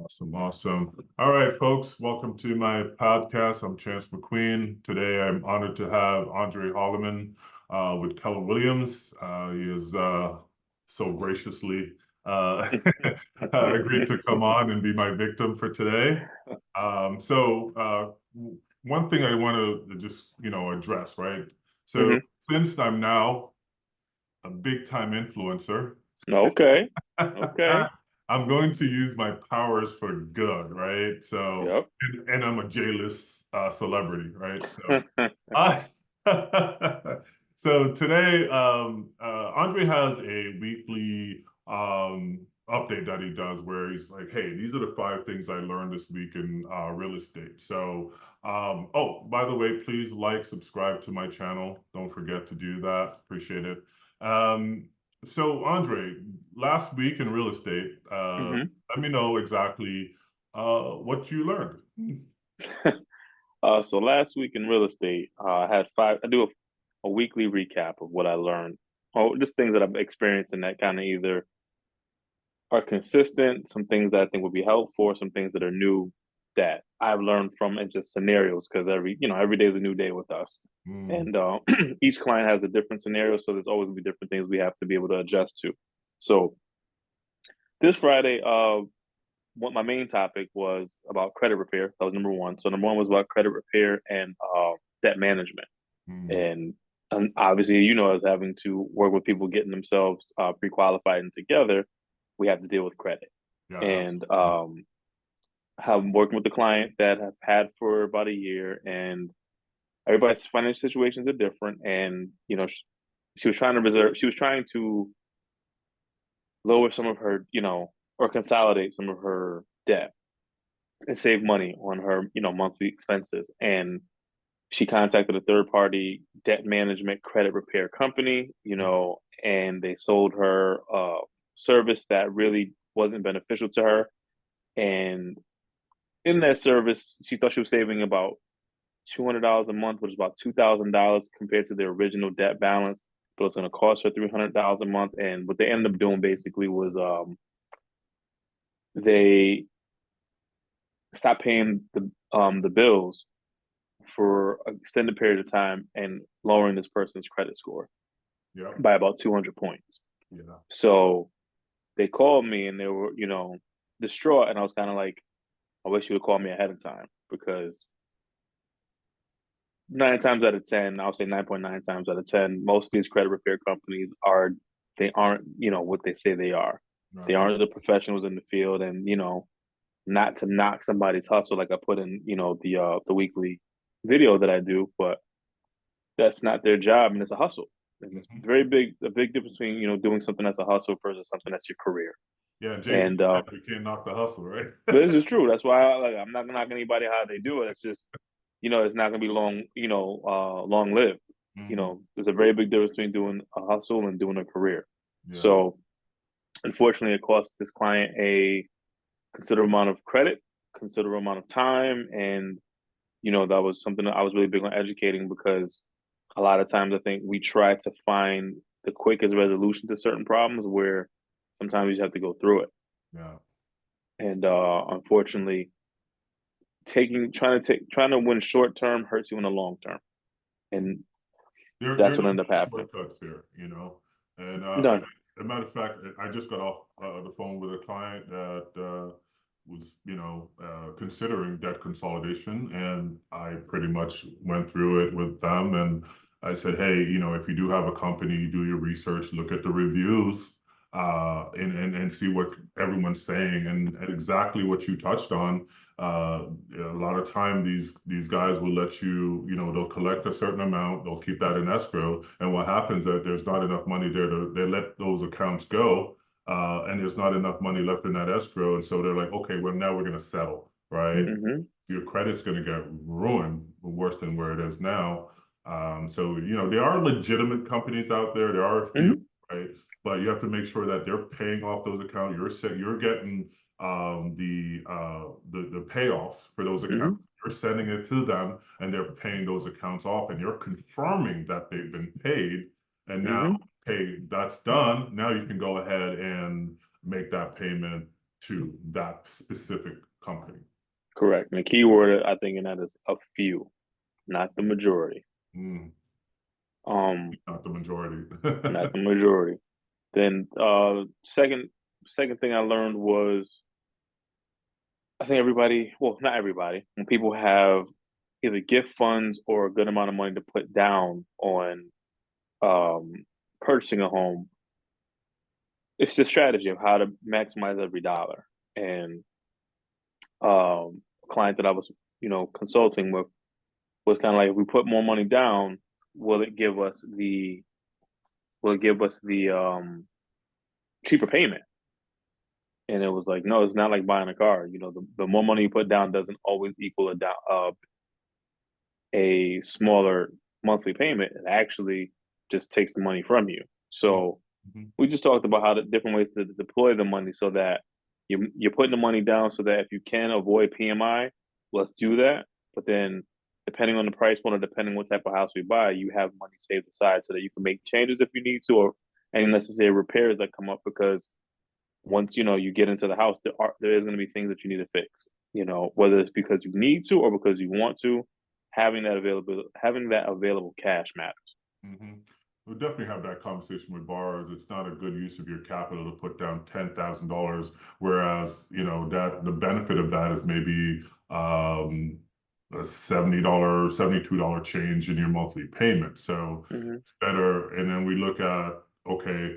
Awesome, awesome. All right, folks, welcome to my podcast. I'm Chance McQueen. Today, I'm honored to have André Holloman with Keller Williams. He is so graciously agreed to come on and be my victim for today. One thing I want to just address, right? So hmm since I'm now a big time influencer. Okay. Okay. I'm going to use my powers for good, right? Yep. And I'm a J-list celebrity, right? Uh, so today, Andre has a weekly update that he does where he's like, hey, these are the 5 things I learned this week in real estate. Oh, by the way, please like, subscribe to my channel. Don't forget to do that. Appreciate it. So, Andre, last week in real estate, hmm let me know exactly what you learned. So last week in real estate, I had five. I do a weekly recap of what I learned, or just things that I've experienced, and that kind of either are consistent, some things that I think would be helpful, or some things that are new that I've learned from, and just scenarios. Because every day is a new day with us, Mm, and each client has a different scenario, so there's always gonna be different things we have to be able to adjust to. So this Friday, what my main topic was about credit repair. That was number one. So number one was about credit repair and debt management. mm, And obviously, as having to work with people getting themselves pre-qualified and together, we have to deal with credit. yeah, And absolutely. I'm working with the client that I've had for about a year, and everybody's financial situations are different. And she was trying to reserve. She was trying to lower some of her, or consolidate some of her debt and save money on her, monthly expenses. And she contacted a third party debt management credit repair company, Yeah. and they sold her a service that really wasn't beneficial to her. And in that service, she thought she was saving about $200 a month, which is about $2,000 compared to their original debt balance. But it's going to cost her $300 a month. And what they ended up doing basically was they stopped paying the bills for an extended period of time and lowering this person's credit score Yeah. by about 200 points. Yeah. So they called me and they were, distraught. And I was kind of like, I wish you would call me ahead of time because 9 times out of 10, I'll say 9.9 times out of 10, most of these credit repair companies they aren't, what they say they are. They Absolutely. aren't the professionals in the field. And, not to knock somebody's hustle, like I put in, the weekly video that I do, but that's not their job and it's a hustle. And it's Mhm. a big difference between, doing something that's a hustle versus something that's your career. Yeah, Jay-Z And said we can't knock the hustle, right? but this is true. That's why I'm not gonna knock anybody how they do it. It's just, it's not gonna be long, long lived. Mm, There's a very big difference between doing a hustle and doing a career. yeah. So unfortunately it cost this client a considerable amount of credit, considerable amount of time, and that was something that I was really big on educating because a lot of times I think we try to find the quickest resolution to certain problems where sometimes you just have to go through it. Yeah. And unfortunately, trying to win short term hurts you in the long term. And There that's are what no ended up happening. shortcuts here, you know. And None. as a matter of fact, I just got off the phone with a client that was, considering debt consolidation, and I pretty much went through it with them, and I said, hey, if you do have a company, do your research, look at the reviews, and see what everyone's saying, and exactly what you touched on. A lot of time these guys will let you, they'll collect a certain amount, they'll keep that in escrow, and what happens is that there's not enough money there to they let those accounts go, and there's not enough money left in that escrow, and so they're like, okay, well now we're gonna settle, right? hmm Your credit's gonna get ruined worse than where it is now. So there are legitimate companies out there. There are a few, hmm right? But you have to make sure that they're paying off those accounts. You're getting the payoffs for those accounts. hmm You're sending it to them, and they're paying those accounts off, and you're confirming that they've been paid. And now, hmm hey, that's done. Now you can go ahead and make that payment to that specific company. Correct. And the key word I think in that is a few, not the majority. Mm, Um, not the majority. not the majority. Then second thing I learned was I think everybody, well, not everybody, when people have either gift funds or a good amount of money to put down on um, purchasing a home, it's the strategy of how to maximize every dollar. And a client that I was, consulting with was kind of like, if we put more money down, will it give us the cheaper payment? And it was like, no, it's not like buying a car. The more money you put down doesn't always equal a smaller monthly payment. It actually just takes the money from you. So Mhm. we just talked about how the different ways to deploy the money so that you're putting the money down so that if you can avoid PMI, let's do that. But then depending on the price point or depending what type of house we buy, you have money saved aside so that you can make changes if you need to or any necessary repairs that come up because once you get into the house, there is going to be things that you need to fix. Whether it's because you need to or because you want to, having that available cash matters. Mm-hmm. We'll definitely have that conversation with borrowers. It's not a good use of your capital to put down $10,000, whereas that the benefit of that is maybe a $70, $72 change in your monthly payment. So Mm-hmm. it's better. And then we look at, okay,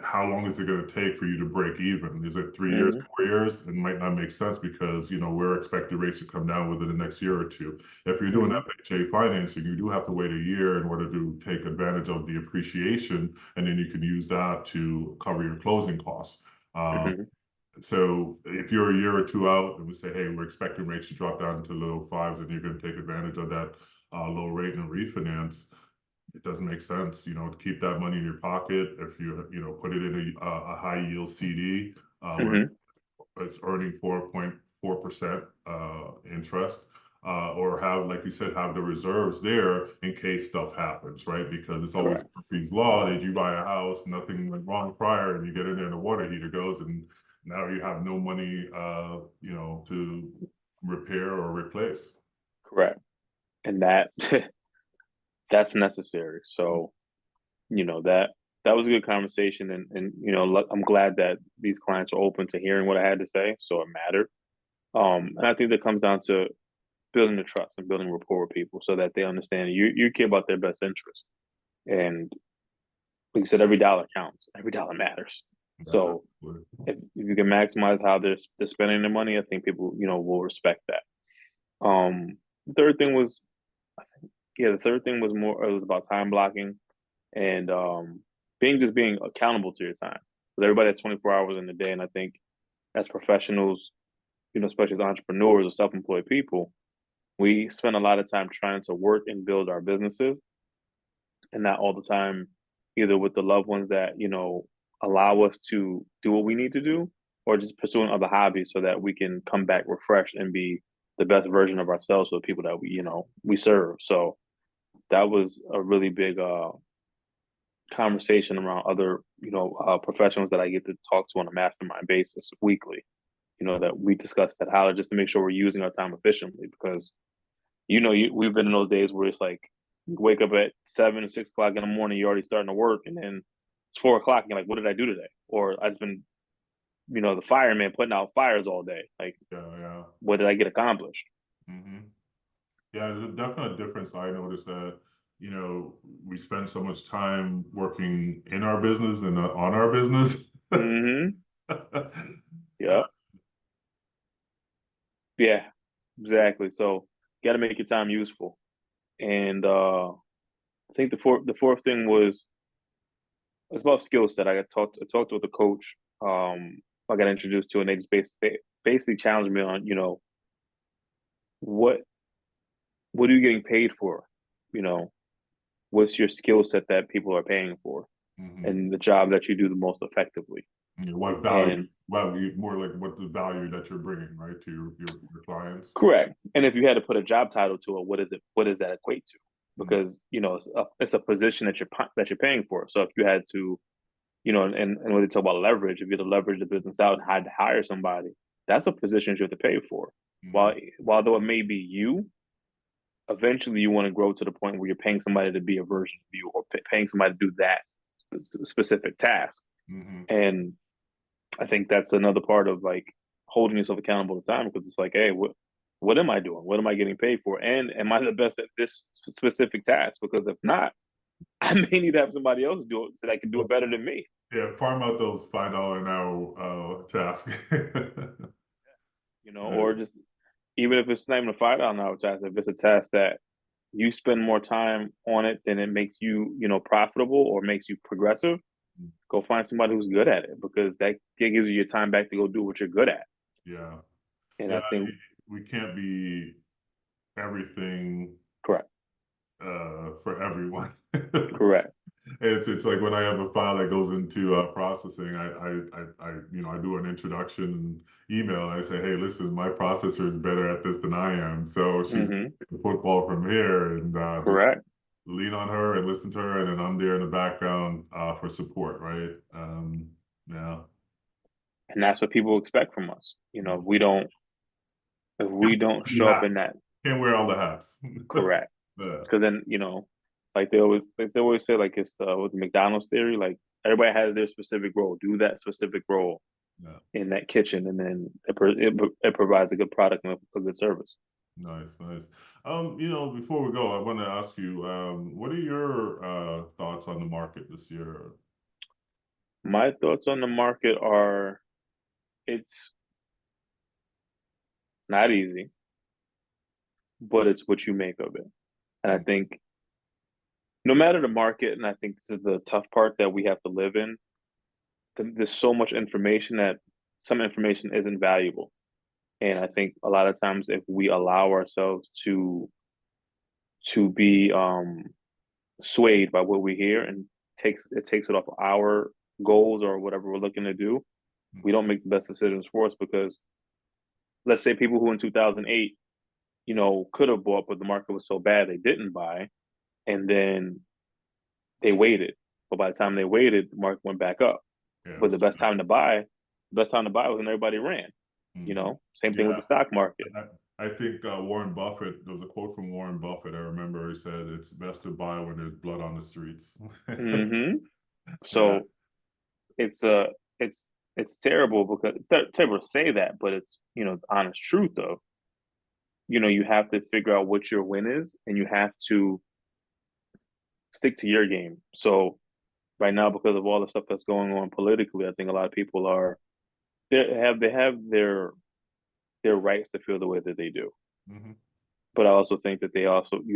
how long is it going to take for you to break even? Is it 3 years, Mm-hmm. 4 years? It might not make sense because we're expecting rates to come down within the next year or two. If you're doing Mm-hmm. FHA financing, you do have to wait a year in order to take advantage of the appreciation, and then you can use that to cover your closing costs. Um, Mm-hmm. so if you're a year or two out and we say, hey, we're expecting rates to drop down to low fives, and you're going to take advantage of that low rate and refinance, it doesn't make sense, to keep that money in your pocket. If put it in a high yield CD, where Mm-hmm. it's earning 4.4% interest, or have, like you said, have the reserves there in case stuff happens, right? Because it's always Correct. Murphy's Law. Did you buy a house, nothing went wrong prior, and you get in there and the water heater goes, and now you have no money, to repair or replace. Correct. And that's necessary. So, that was a good conversation and I'm glad that these clients are open to hearing what I had to say. So it mattered. And I think that comes down to building the trust and building rapport with people so that they understand you care about their best interest. And like you said, every dollar counts. Every dollar matters. Yeah, So if you can maximize how they're spending their money, I think people, will respect that. The third thing was, the third thing was more, it was about time blocking and being accountable to your time. Because everybody has 24 hours in the day. And I think as professionals, especially as entrepreneurs or self-employed people, we spend a lot of time trying to work and build our businesses and not all the time either with the loved ones that, allow us to do what we need to do or just pursuing other hobbies so that we can come back refreshed and be the best version of ourselves for the people that we serve. So that was a really big conversation around other professionals that I get to talk to on a mastermind basis weekly. That we discuss that how just to make sure we're using our time efficiently because we've been in those days where it's like you wake up at 7 or 6 o'clock in the morning, you're already starting to work, and then it's 4 o'clock, and you're like, what did I do today? Or I just been the fireman putting out fires all day. Like, yeah, yeah. what did I get accomplished? Mm-hmm. Yeah, there's a definite difference. I noticed that, we spend so much time working in our business and on our business. Mm-hmm. Yeah. Yeah. Exactly. So you got to make your time useful. And I think the fourth thing was it's about skill set. I talked with a coach. I got introduced to, and they just basically challenged me on what what are you getting paid for? You know, what's your skill set that people are paying for, Hmm. and the job that you do the most effectively. What value? And Well, more like what the value that you're bringing, right, to your clients. correct. And if you had to put a job title to it, what is it? What does that equate to? Mm-hmm. Because it's a position that you're paying for. So if you had to and when they talk about leverage, if you have to leverage the business out and had to hire somebody, that's a position you have to pay for. Mhm. While though it may be you, eventually you want to grow to the point where you're paying somebody to be a version of you, or paying somebody to do that specific task. Mhm. And I think that's another part of like holding yourself accountable all the time, because it's like, hey, what am I doing? What am I getting paid for? And am I the best at this specific task? Because if not, I may need to have somebody else do it so that can do it better than me. Yeah, farm out those $5 an hour tasks. Or just even if it's not even a $5 an hour task, if it's a task that you spend more time on it than it makes you, profitable or makes you progressive, go find somebody who's good at it, because that gives you your time back to go do what you're good at. Yeah, And yeah, I think we can't be everything correct, for everyone. correct. It's like when I have a file that goes into processing, I do an introduction email. And I say, hey, listen, my processor is better at this than I am, so she's Hmm. the football from here, and just Correct. lean on her and listen to her, and then I'm there in the background for support, right? Yeah. And that's what people expect from us. Mm. If we don't show up Yeah, in that can't wear all the hats. correct, Yeah, because then, like they always say, like it's the with the McDonald's theory, like everybody has their specific role. Do that specific role yeah. in that kitchen, and then it provides a good product and a good service. Nice, nice. Before we go, I want to ask you, what are your thoughts on the market this year? My thoughts on the market are, it's not easy, but it's what you make of it. And I Mm. think no matter the market, and I think this is the tough part that we have to live in, there's so much information that some information isn't valuable. And I think a lot of times if we allow ourselves to be swayed by what we hear, and takes it off our goals or whatever we're looking to do, we don't make the best decisions for us. Because let's say people who in 2008, could have bought, but the market was so bad they didn't buy, and then they waited. But by the time they waited, the market went back up. Yeah, But the best time to buy was when everybody ran. hmm Same thing with yeah. the stock market. I think Warren Buffett. There was a quote from Warren Buffett. I remember he said, "It's best to buy when there's blood on the streets." Hmm. Yeah, So it's it's terrible, because it's terrible to say that, but it's the honest truth of you have to figure out what your win is, and you have to stick to your game. So right now, because of all the stuff that's going on politically, I think a lot of people they have their rights to feel the way that they do. hmm But I also think that you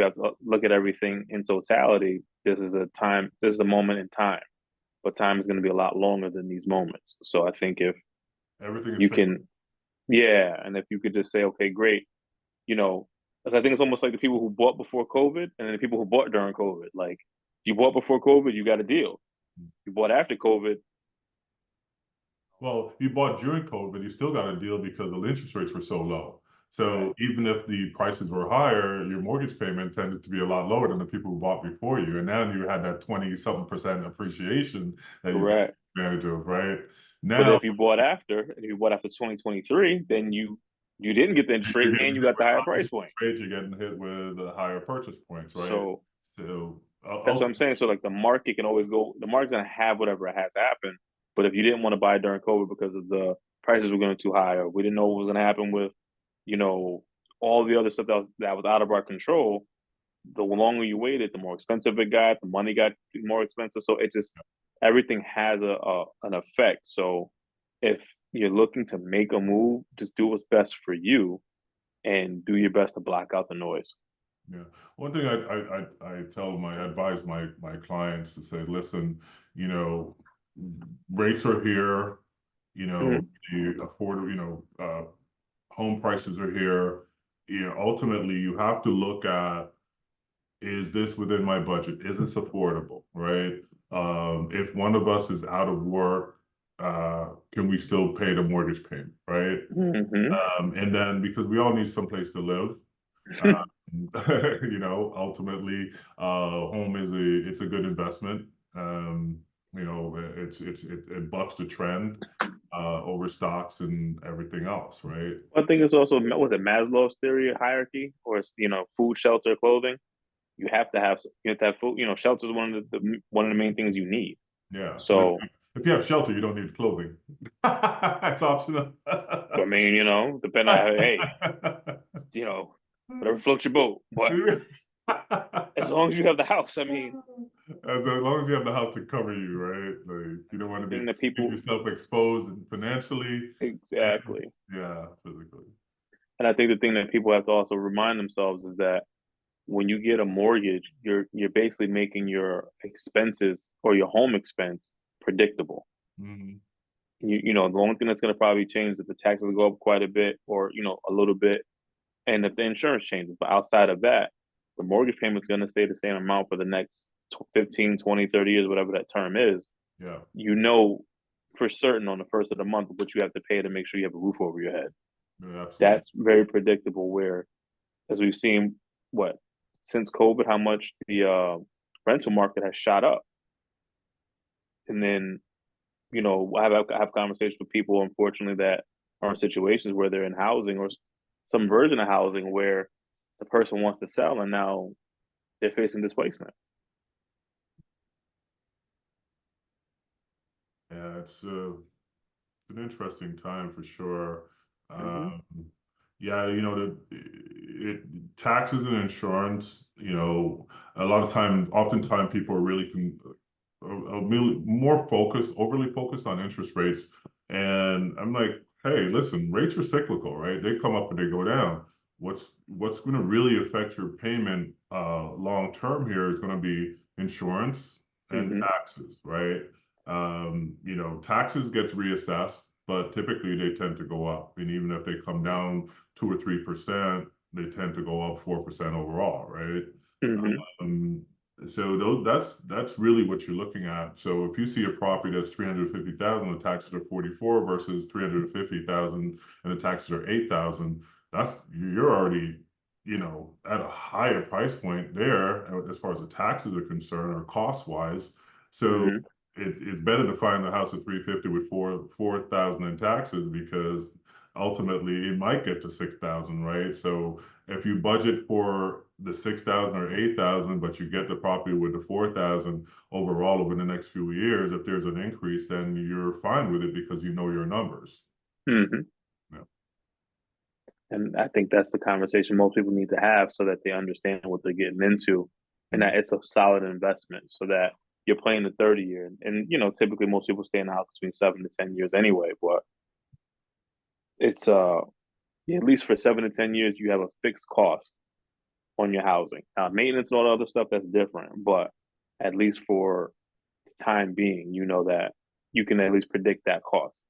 have to look at everything in totality. This is a moment in time, but time is going to be a lot longer than these moments. So I think if everything is you cyclical. can, yeah, and if you could just say, okay, great, you know, 'cause I think it's almost like the people who bought before COVID and then the people who bought during COVID. Like, you bought before COVID, you got a deal. You bought after COVID, Well, you bought during COVID, you still got a deal because the interest rates were so low. right? So even if the prices were higher, your mortgage payment tended to be a lot lower than the people who bought before you. And now you had that 20-something% appreciation that you could Correct. take advantage of, right? But Now if you bought after, and if you bought after 2023, then you didn't get the interest rate you're and getting you hit got the with higher higher price point. interest rates, you're getting hit with higher purchase points, right? So So that's what I'm saying. So like the market's gonna have whatever it has to happen. But if you didn't want to buy during COVID because of the prices were going too high, or we didn't know what was gonna happen with, you know, all the other stuff that was out of our control, the longer you waited, the more expensive it got, the money got more expensive. So it just everything has an effect. So if you're looking to make a move, just do what's best for you and do your best to block out the noise. Yeah. One thing I advise my clients to say, listen, you know, rates are here, Mhm. the affordable, home prices are here. Ultimately you have to look at, is this within my budget? Is this affordable, right? If one of us is out of work, can we still pay the mortgage payment, right? Mhm. And then because we all need someplace to live, ultimately, home it's a good investment. You know, it bucks the trend over stocks and everything else, right? I think it's also, was it Maslow's theory of hierarchy, or it's, food, shelter, clothing. You have to have food. Shelter is one of the main things you need. Yeah, but So, if you have shelter, you don't need clothing. It's optional. I mean, depending on, hey, whatever floats your boat. But as long as you have the house, I mean, As long as you have the house to cover you, right? Like you don't want the to be thing that keep people yourself exposed financially and exactly, yeah, physically. and I think the thing that people have to also remind themselves is that when you get a mortgage, you're basically making your expenses or your home expense predictable. Hmm. The only thing that's going to probably change is if the taxes go up quite a bit, or a little bit, and if the insurance changes. But outside of that, the mortgage payment is going to stay the same amount for the next 15, 20, 30 years, whatever that term is. Yeah, You know for certain on the first of the month what you have to pay to make sure you have a roof over your head. yeah, absolutely. That's very predictable. Where, as we've seen, what since COVID, how much the rental market has shot up, and then I have conversations with people, unfortunately, that are in situations where they're in housing or some version of housing where the person wants to sell and now they're facing displacement. Yeah, it's an interesting time for sure. Hmm. Um, yeah, taxes and insurance, a lot of time, oftentimes people are really more focused, overly focused on interest rates. And I'm like, hey, listen, rates are cyclical, right? They come up and they go down. What's going to really affect your payment long term here is going to be insurance and Hmm. taxes, right? Taxes gets reassessed, but typically they tend to go up. And even if they come down 2 or 3%, they tend to go up 4% overall, right? Hmm. Um, so that's really what you're looking at. So if you see a property that's 350,000, the taxes are 44 versus 350,000 and the taxes are 8,000, you're already, at a higher price point there as far as the taxes are concerned or cost wise. So Hmm. it's better to find a house at 350 with 4,000 in taxes because ultimately it might get to 6,000, right? So if you budget for the 6,000 or 8,000, but you get the property with the 4,000 overall over the next few years, if there's an increase, then you're fine with it because you know your numbers. Hmm. Yeah. And I think that's the conversation most people need to have so that they understand what they're getting into and Mm. that it's a solid investment so that you're playing the 30 year. And, typically most people stay in the house between 7 to 10 years anyway, but it's, yeah, at least for 7 to 10 years, you have a fixed cost on your housing. Now, maintenance and all the other stuff, that's different, but at least for the time being, you know that you can at least predict that cost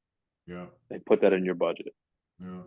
Yeah. and put that in your budget. Yeah.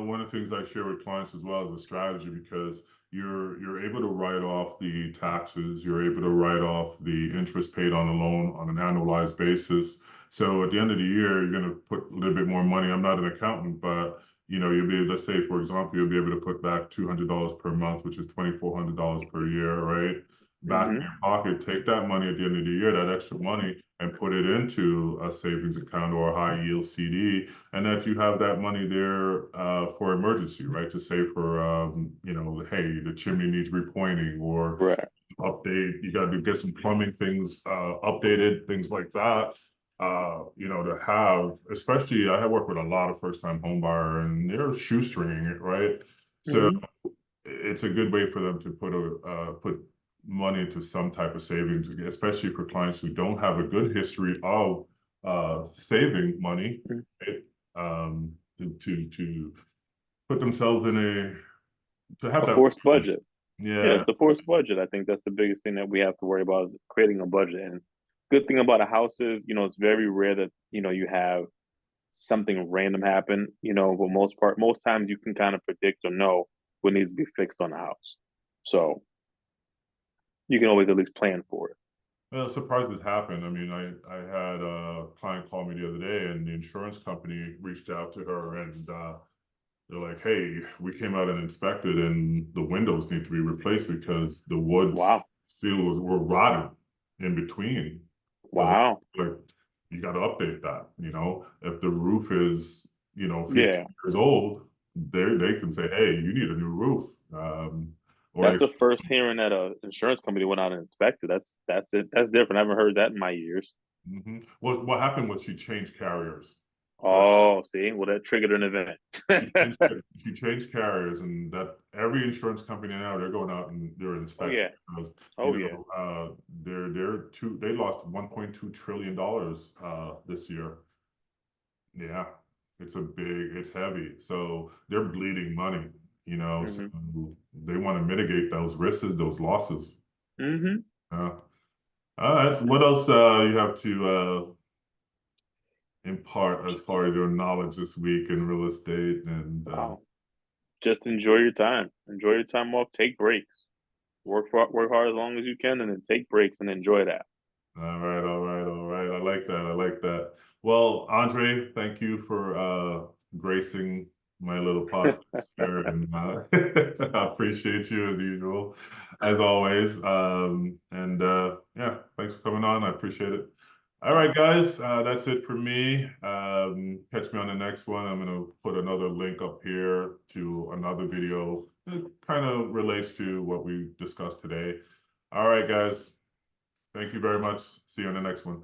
One of the things I share with clients as well is a strategy because you're able to write off the taxes, you're able to write off the interest paid on the loan on an annualized basis. So at the end of the year, you're going to put a little bit more money. I'm not an accountant, but you'll be, let's say, for example, you'll be able to put back $200 per month, which is $2,400 per year, right? Back in Hmm. your pocket, take that money at the end of the year, that extra money, and put it into a savings account or a high yield CD, and that you have that money there for emergency, right? To say for hey, the chimney needs repointing or Right. you got to get some plumbing things updated, things like that. To have, especially I have worked with a lot of first-time home buyer, and they're shoestringing it, right? So Hmm. it's a good way for them to put money into some type of savings, especially for clients who don't have a good history of saving money, right? To put themselves in to have A that forced freedom. budget. Yeah, Yeah, it's the forced budget. I think that's the biggest thing that we have to worry about is creating a budget. And good thing about a house is, it's very rare that, you have something random happen, but most times you can kind of predict or know what needs to be fixed on the house. So you can always at least plan for it. well, surprises happen. I mean, I had a client call me the other day, and the insurance company reached out to her, and they're like, "Hey, we came out and inspected, and the windows need to be replaced because the wood Wow. seals were rotted in between." So Wow. like you got to update that, if the roof is, 15 Yeah. years old, they can say, hey, you need a new roof. Or That's if the first hearing that a insurance company went out and inspected. That's it. That's different. I haven't heard that in my years. what happened was she changed carriers. So Oh, see, well, that triggered an event. she changed carriers, and that every insurance company now they're going out and they're Oh inspecting yeah. because Oh yeah. they lost $1.2 trillion this year. Yeah, it's heavy. So they're bleeding money, so Hmm. they want to mitigate those risks, those losses. Hmm. Uh, all right, so what else you have to impart as far as your knowledge this week in real estate and Wow. Just enjoy your time. Enjoy your time off. Take breaks. Work hard as long as you can, and then take breaks and enjoy that. all right, all right, all right. I like that. I like that. Well, Andre, thank you for gracing my little podcast here, and I appreciate you as usual, as always. And yeah, thanks for coming on. I appreciate it. All right, guys, that's it for me. Catch me on the next one. I'm gonna put another link up here to another video that kind of relates to what we discussed today. All right, guys. Thank you very much. See you on the next one.